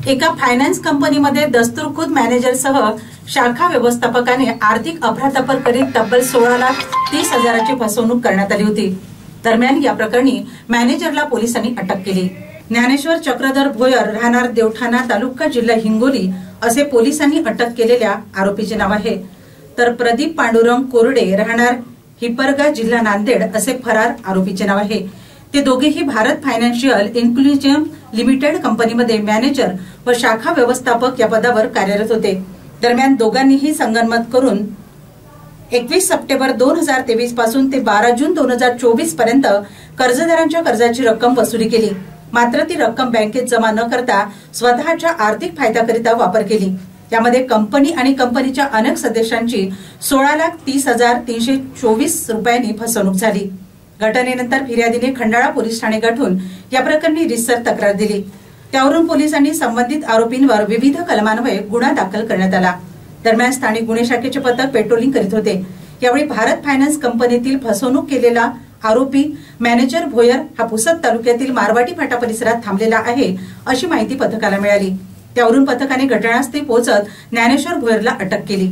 एका फायनान्स कंपनीमध्ये दस्तूरखुद मॅनेजरसह शाखा व्यवस्थापकाने आर्थिक अफरातफर करीत तब्बल 16,30,000ची फसवणूक करण्यात आली होती। दरम्यान या प्रकरणी मॅनेजरला पोलिसांनी अटक केली। ज्ञानेश्वर चक्रधर भोयर राहणार देवठाणा तालुका जिल्हा हिंगोली असे पोलिसांनी अटक केलेल्या आरोपीचे नाव आहे। तर प्रदीप पांडुरंग कोरडे राहणार हिपरगा जिल्हा नांदेड असे फरार आरोपीचे नाव आहे। ते दोघेही भारत फायनान्शियल इन्क्लुजन लिमिटेड कंपनीमध्ये मॅनेजर व शाखा व्यवस्थापक या पदावर कार्यरत होते। दरम्यान दोघांनीही संगनमत करून 21 सप्टेंबर 2023 पासून ते 12 जून 2024 पर्यंत कर्जदारांच्या कर्जाची रक्कम वसुली केली। मात्र ती रक्कम बँकेत जमा न करता स्वतःच्या आर्थिक फायद्याकरिता वापर केली। यामध्ये कंपनी आणि कंपनीच्या अनेक सदस्यांची 16,30,324 रुपयांनी फसवणूक झाली। घटनेनंतर फिर्यादीने खंडाळा पोलीस ठाणे गाठून या प्रकरणी रितसर तक्रार दिली। त्यावरून पोलिसांनी संबंधित आरोपींवर विविध कलमान्वये गुन्हा दाखल करण्यात आला। दरम्यान स्थानिक गुन्हे शाखेचे पथक पेट्रोलिंग करीत होते। यावेळी भारत फायनान्स कंपनीतील फसवणूक केलेला आरोपी मॅनेजर भोयर हा पुसद तालुक्यातील मारवाटी फाटा परिसरात थांबलेला आहे अशी माहिती पथकाला मिळाली। त्यावरून पथकाने घटनास्थळी पोहोचत ज्ञानेश्वर भोयरला अटक केली।